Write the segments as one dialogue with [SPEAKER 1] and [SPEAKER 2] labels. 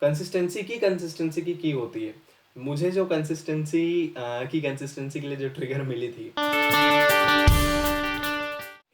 [SPEAKER 1] Consistency की होती है। मुझे जो कंसिस्टेंसी के लिए जो ट्रिगर मिली थी।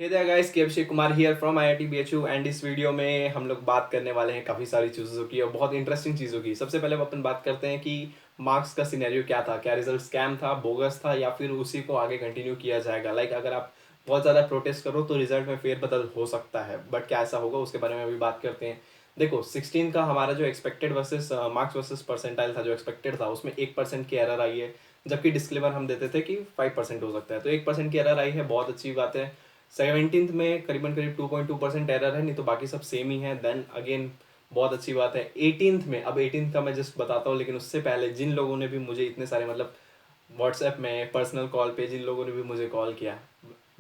[SPEAKER 1] हे देयर गाइस, के Abhishek Kumar here from IIT BHU and इस वीडियो में हम लोग बात करने वाले हैं काफ़ी सारी चीज़ों की और बहुत इंटरेस्टिंग चीज़ों की। सबसे पहले अपन बात करते हैं कि मार्क्स का सिनेरियो क्या था, क्या रिजल्ट स्कैम था, बोगस था या फिर उसी को आगे कंटिन्यू किया जाएगा। अगर आप बहुत ज़्यादा प्रोटेस्ट करो तो रिजल्ट में फेरबदल हो सकता है, बट क्या ऐसा होगा उसके बारे में अभी बात करते हैं। देखो 16 का हमारा जो expected versus marks versus percentile था, जो एक्सपेक्टेड था उसमें 1% की एरर आई है, जबकि डिस्क्लेमर हम देते थे कि 5% हो सकता है। तो 1% की एरर आई है, बहुत अच्छी बात है। 17th में करीबन करीब 2.2% एरर है, नहीं तो बाकी सब सेम ही है, देन अगेन बहुत अच्छी बात है। 18th में, अब 18th का मैं जस्ट बताता हूँ, लेकिन उससे पहले जिन लोगों ने भी मुझे इतने सारे व्हाट्सएप में पर्सनल कॉल पे जिन लोगों ने भी मुझे कॉल किया,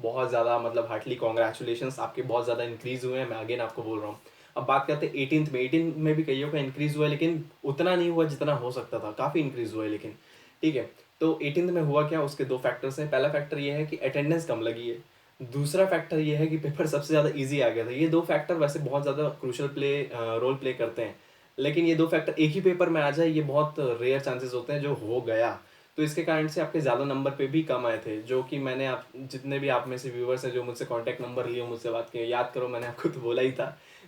[SPEAKER 1] बहुत ज़्यादा हार्टली कॉन्ग्रेचुलेशंस, आपके बहुत ज़्यादा इंक्रीज़ हुए हैं, मैं अगेन आपको बोल रहा हूँ। अब बात करते हैं 18th में भी कईयों का इंक्रीज़ हुआ है, लेकिन उतना नहीं हुआ जितना हो सकता था, काफ़ी इंक्रीज़ हुआ है लेकिन। ठीक है, तो 18th में हुआ क्या, उसके दो फैक्टर्स हैं। पहला फैक्टर ये है कि अटेंडेंस कम लगी है, दूसरा फैक्टर ये है कि पेपर सबसे ज़्यादा ईजी आ गया था। ये दो फैक्टर वैसे बहुत ज़्यादा क्रूशल रोल प्ले करते हैं, लेकिन ये दो फैक्टर एक ही पेपर में आ जाए ये बहुत रेयर चांसेस होते हैं, जो हो गया। तो इसके कारण से आपके ज़्यादा नंबर पे भी कम आए थे, जो कि मैंने आप जितने भी आप में से व्यूवर्स हैं जो मुझसे कांटेक्ट नंबर लिए, मुझसे बात किए, याद करो मैंने आपको तो बोला ही था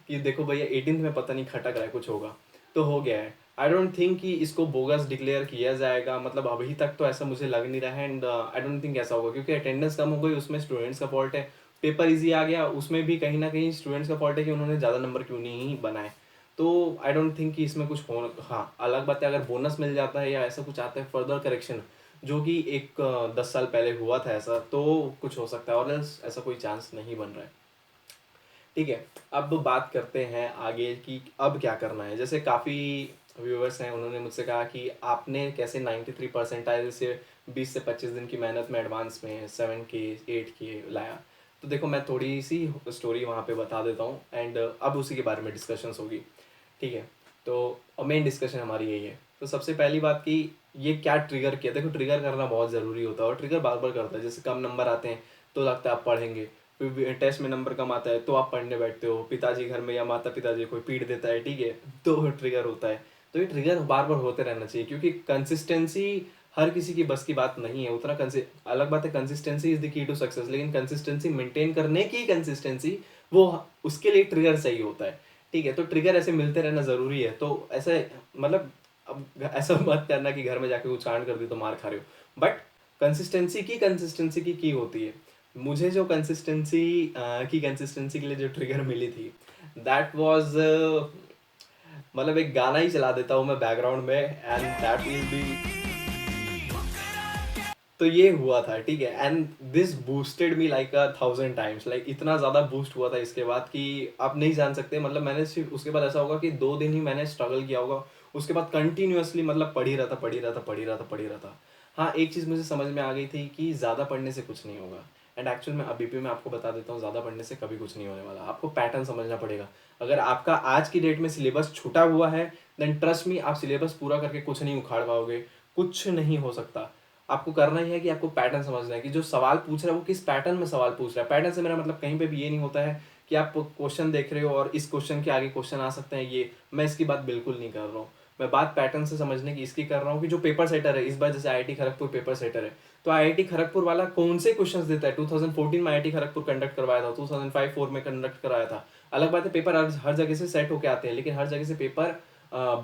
[SPEAKER 1] कि देखो भैया 18th में पता नहीं खटक रहा है, कुछ होगा। तो हो गया है। आई डोंट थिंक कि इसको बोगस डिक्लेयर किया जाएगा, अभी तक तो ऐसा मुझे लग नहीं रहा है, एंड आई डोंट थिंक ऐसा होगा, क्योंकि अटेंडेंस कम हो गई उसमें स्टूडेंट्स का फॉल्ट है। पेपर ईजी आ गया उसमें भी कहीं ना कहीं स्टूडेंट्स का फॉल्ट है कि उन्होंने ज़्यादा नंबर क्यों नहीं बनाए। तो आई डोंट थिंक कि इसमें कुछ हो। हाँ, अलग बात है अगर बोनस मिल जाता है या ऐसा कुछ आता है फर्दर करेक्शन, जो कि 10 साल पहले हुआ था ऐसा, तो कुछ हो सकता है, और ऐसा कोई चांस नहीं बन रहा है। ठीक है, अब बात करते हैं आगे कि अब क्या करना है। जैसे काफ़ी व्यूअर्स हैं, उन्होंने मुझसे कहा कि आपने कैसे 93 परसेंटाइल से 20 से 25 दिन की मेहनत में एडवांस में 7K 8K लाया। तो देखो मैं थोड़ी सी स्टोरी वहाँ पे बता देता हूँ, एंड अब उसी के बारे में डिस्कशंस होगी। ठीक है, तो मेन डिस्कशन हमारी यही है। तो सबसे पहली बात कि ये क्या ट्रिगर किया। देखो ट्रिगर करना बहुत ज़रूरी होता है, और ट्रिगर बार बार करता है। जैसे कम नंबर आते हैं तो लगता है आप पढ़ेंगे, फिर टेस्ट में नंबर कम आता है तो आप पढ़ने बैठते हो, पिताजी घर में या माता पिताजी कोई पीट देता है, ठीक है, तो ट्रिगर होता है। तो ये ट्रिगर बार बार होते रहना चाहिए, क्योंकि कंसिस्टेंसी हर किसी की बस की बात नहीं है उतना। अलग बात है consistency is the key to success, लेकिन कंसिस्टेंसी मेंटेन करने की कंसिस्टेंसी, वो उसके लिए ट्रिगर सही होता है। ठीक है, तो ट्रिगर ऐसे मिलते रहना ज़रूरी है। तो ऐसे अब ऐसा मत करना कि घर में जाके कुछ कांड कर दी तो मार खा रहे हो, बट कंसिस्टेंसी की होती है। मुझे जो कंसिस्टेंसी के लिए जो ट्रिगर मिली थी, दैट वाज एक गाना ही चला देता हूँ मैं बैकग्राउंड में, एंड दैट विल बी। तो ये हुआ था, ठीक है, and this boosted me like 1000 times. इतना ज़्यादा बूस्ट हुआ था इसके बाद कि आप नहीं जान सकते। मैंने सिर्फ उसके बाद ऐसा होगा कि 2 दिन ही मैंने स्ट्रगल किया होगा, उसके बाद कंटिन्यूअसली पढ़ ही रहा था। हाँ, एक चीज़ मुझे समझ में आ गई थी कि ज़्यादा पढ़ने से कुछ नहीं होगा, एंड एक्चुअल में अभी भी मैं आपको बता देता हूँ, ज़्यादा पढ़ने से कभी कुछ नहीं होने वाला। आपको पैटर्न समझना पड़ेगा। अगर आपका आज की डेट में सिलेबस छूटा हुआ है, देन ट्रस्ट मी, आप सिलेबस पूरा करके कुछ नहीं उखाड़ पाओगे, कुछ नहीं हो सकता। आपको करना ही है कि आपको पैटर्न समझना है कि जो सवाल पूछ रहा है वो किस पैटर्न में सवाल पूछ रहा है। पैटर्न से मेरा कहीं पे भी ये नहीं होता है कि आप क्वेश्चन देख रहे हो और इस क्वेश्चन के आगे क्वेश्चन आ सकते हैं, ये मैं इसकी बात बिल्कुल नहीं कर रहा हूँ। मैं बात पैटर्न से समझने की इसकी कर रहा हूँ कि जो पेपर सेटर है, इस बार जैसे आईआईटी खड़गपुर पेपर सेटर है, तो आईआईटी खड़गपुर वाला कौन से क्वेश्चंस देता है। 2014 में आईआईटी खड़गपुर कंडक्ट करवाया था, 2005-4 में कंडक्ट कराया था। अलग बात है पेपर हर जगह से सेट होके आते हैं, लेकिन हर जगह से पेपर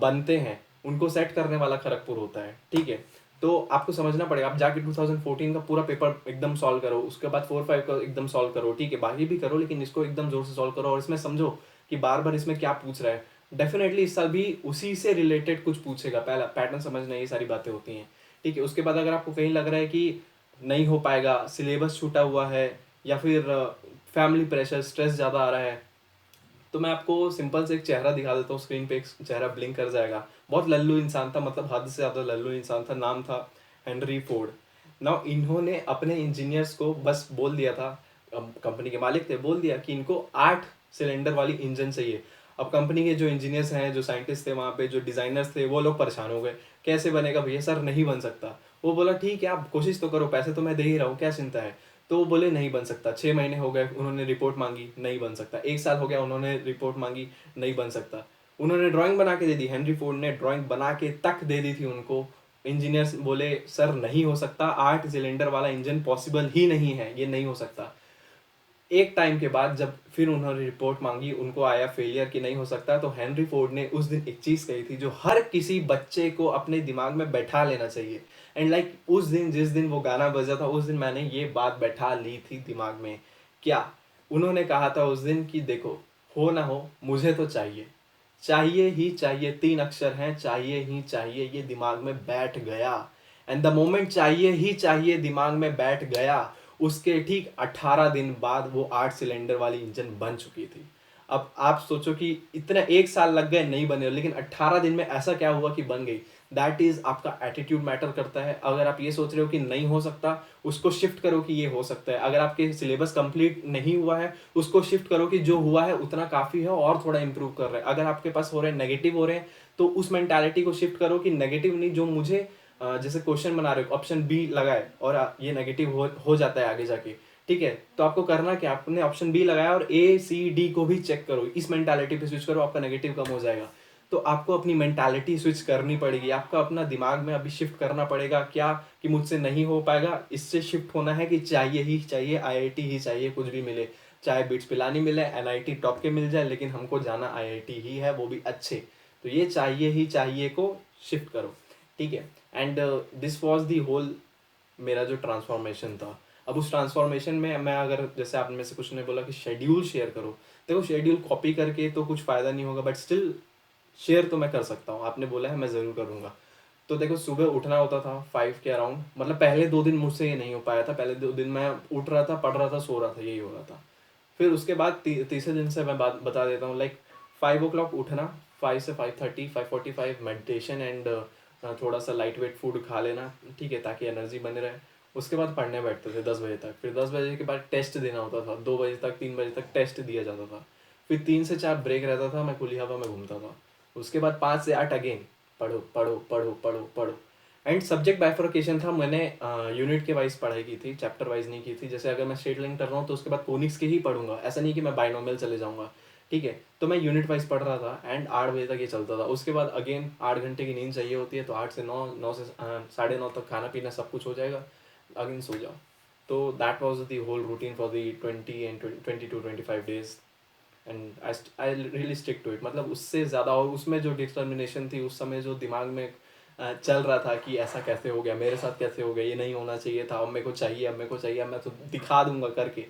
[SPEAKER 1] बनते हैं, उनको सेट करने वाला खड़गपुर होता है। ठीक है, तो आपको समझना पड़ेगा। आप जाके 2014 का पूरा पेपर एकदम सॉल्व करो, उसके बाद 4-5 का एकदम सॉल्व करो, ठीक है, बाकी भी करो, लेकिन इसको एकदम जोर से सॉल्व करो और इसमें समझो कि बार बार इसमें क्या पूछ रहा है। डेफिनेटली इस साल भी उसी से रिलेटेड कुछ पूछेगा। पहला पैटर्न समझना, ये सारी बातें होती हैं। ठीक है, उसके बाद अगर आपको कहीं लग रहा है कि नहीं हो पाएगा, सिलेबस छूटा हुआ है, या फिर फैमिली प्रेशर, स्ट्रेस ज़्यादा आ रहा है, तो मैं आपको सिंपल से एक चेहरा दिखा देता हूँ। स्क्रीन पे एक चेहरा ब्लिंक कर जाएगा। बहुत लल्लू इंसान था, हद से ज़्यादा लल्लू इंसान था। नाम था हेनरी फोर्ड। नाउ इन्होंने अपने इंजीनियर्स को बस बोल दिया था, कंपनी के मालिक थे, बोल दिया कि इनको 8 सिलेंडर वाली इंजन चाहिए। अब कंपनी के जो इंजीनियर्स हैं, जो साइंटिस्ट थे वहाँ पे, जो डिज़ाइनर्स थे, वो लोग परेशान हो गए, कैसे बनेगा भैया, सर नहीं बन सकता। वो बोला ठीक है, आप कोशिश तो करो, पैसे तो मैं दे ही रहा हूँ, क्या चिंता है। तो वो बोले नहीं बन सकता। 6 महीने हो गए, उन्होंने रिपोर्ट मांगी, नहीं बन सकता। 1 साल हो गया, उन्होंने रिपोर्ट मांगी, नहीं बन सकता। उन्होंने ड्राइंग बना के दे दी, हेनरी फोर्ड ने ड्राइंग बना के तक दे दी थी उनको। इंजीनियर्स बोले सर नहीं हो सकता, 8 सिलेंडर वाला इंजन पॉसिबल ही नहीं है, ये नहीं हो सकता। एक टाइम के बाद जब फिर उन्होंने रिपोर्ट मांगी, उनको आया फेलियर कि नहीं हो सकता, तो हेनरी फोर्ड ने उस दिन एक चीज़ कही थी जो हर किसी बच्चे को अपने दिमाग में बैठा लेना चाहिए। एंड लाइक उस दिन, जिस दिन वो गाना बजा था, उस दिन मैंने ये बात बैठा ली थी दिमाग में। क्या उन्होंने कहा था उस दिन कि देखो, हो ना हो मुझे तो चाहिए, चाहिए ही चाहिए, 3 अक्षर हैं, चाहिए ही चाहिए, ये दिमाग में बैठ गया। एंड द मोमेंट चाहिए ही चाहिए दिमाग में बैठ गया, उसके ठीक 18 दिन बाद वो 8 सिलेंडर वाली इंजन बन चुकी थी। अब आप सोचो कि इतना 1 साल लग गए नहीं बने, लेकिन 18 दिन में ऐसा क्या हुआ कि बन गई। दैट इज आपका एटीट्यूड मैटर करता है। अगर आप ये सोच रहे हो कि नहीं हो सकता, उसको शिफ्ट करो कि ये हो सकता है। अगर आपके सिलेबस कंप्लीट नहीं हुआ है, उसको शिफ्ट करो कि जो हुआ है उतना काफ़ी है और थोड़ा इंप्रूव कर रहे हैं। अगर आपके पास हो रहे हैं नेगेटिव हो रहे हैं, तो उस मेंटालिटी को शिफ्ट करो कि नेगेटिव नहीं, जो मुझे जैसे क्वेश्चन बना रहे हो, ऑप्शन बी लगाए और ये नेगेटिव हो जाता है आगे जाके, ठीक है, तो आपको करना क्या, आपने ऑप्शन बी लगाया और ए सी डी को भी चेक करो, इस मेंटालिटी पे स्विच करो, आपका नेगेटिव कम हो जाएगा। तो आपको अपनी मेंटालिटी स्विच करनी पड़ेगी, आपका अपना दिमाग में अभी शिफ्ट करना पड़ेगा क्या, कि मुझसे नहीं हो पाएगा, इससे शिफ्ट होना है कि चाहिए ही चाहिए, आईआईटी ही चाहिए, कुछ भी मिले, चाहे बिट्स पिलानी मिले, एनआईटी टॉप के मिल जाए, लेकिन हमको जाना आईआईटी ही है, वो भी अच्छे। तो ये चाहिए ही चाहिए को शिफ्ट करो, ठीक है। And this was the whole मेरा जो ट्रांसफॉर्मेशन था। अब उस ट्रांसफॉर्मेशन में मैं, अगर जैसे आप में से कुछ ने बोला कि शेड्यूल शेयर करो, देखो शेड्यूल कॉपी करके तो कुछ फ़ायदा नहीं होगा, बट स्टिल शेयर तो मैं कर सकता हूँ, आपने बोला है मैं ज़रूर करूँगा। तो देखो सुबह उठना होता था 5 के अराउंड, मतलब पहले 2 दिन मुझसे ये नहीं हो पाया था, पहले 2 दिन मैं उठ रहा था, पढ़ रहा था, सो रहा था, यही हो रहा था। फिर उसके बाद तीसरे दिन से मैं बात बता देता हूँ, लाइक 5 o'clock उठना, 5 से 5:30, 5:45 मेडिटेशन एंड थोड़ा सा लाइट वेट फूड खा लेना, ठीक है, ताकि एनर्जी बने रहे। उसके बाद पढ़ने बैठते थे 10 बजे तक, फिर 10 बजे के बाद टेस्ट देना होता था, 2 बजे तक, 3 बजे तक टेस्ट दिया जाता था। फिर 3 से 4 ब्रेक रहता था, मैं खुली हवा में घूमता था। उसके बाद 5 से 8 अगेन पढ़ो पढ़ो पढ़ो पढ़ो पढ़ो। एंड सब्जेक्ट बाइफर्केशन था, मैंने यूनिट के वाइज पढ़ाई की थी, चैप्टर वाइज नहीं की थी। जैसे अगर मैं स्ट्रेट लाइन कर रहा हूँ तो उसके बाद कोनिक्स के ही पढ़ूंगा, ऐसा नहीं कि मैं बाइनोमियल चले जाऊंगा, ठीक है। तो मैं यूनिट वाइज पढ़ रहा था एंड 8 बजे तक ये चलता था। उसके बाद अगेन 8 घंटे की नींद चाहिए होती है, तो 8 से 9, 9 से 9:30 तक खाना पीना सब कुछ हो जाएगा, अगेन सो जाओ। तो that was the whole routine for the 20 to 25 days। And I really stick to it, मतलब उससे ज़्यादा, और उसमें जो डिटर्मिनेशन थी उस समय, जो दिमाग में चल रहा था कि ऐसा कैसे हो गया, मेरे साथ कैसे हो गया, ये नहीं होना चाहिए था, अब मेरे को चाहिए, अब मेरे को चाहिए, अब मैं तो दिखा दूंगा करके।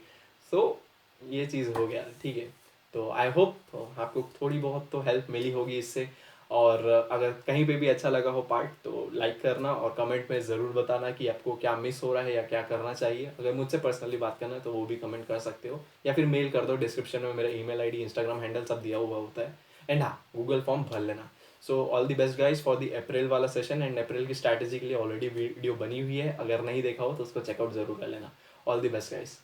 [SPEAKER 1] सो ये चीज़ हो गया, ठीक है। तो आई होप आपको थोड़ी बहुत तो हेल्प मिली होगी इससे। और अगर कहीं पे भी अच्छा लगा हो पार्ट, तो लाइक करना और कमेंट में ज़रूर बताना कि आपको क्या मिस हो रहा है या क्या करना चाहिए। अगर मुझसे पर्सनली बात करना है तो वो भी कमेंट कर सकते हो, या फिर मेल कर दो, डिस्क्रिप्शन में मेरा ईमेल आईडी, इंस्टाग्राम हैंडल सब दिया हुआ होता है। एंड हाँ, गूगल फॉर्म भर लेना। So all the best guys for the April वाला सेशन। एंड अप्रैल की स्ट्रैटेजी के लिए ऑलरेडी वीडियो बनी हुई है, अगर नहीं देखा हो तो उसको चेकआउट जरूर कर लेना। All the best guys.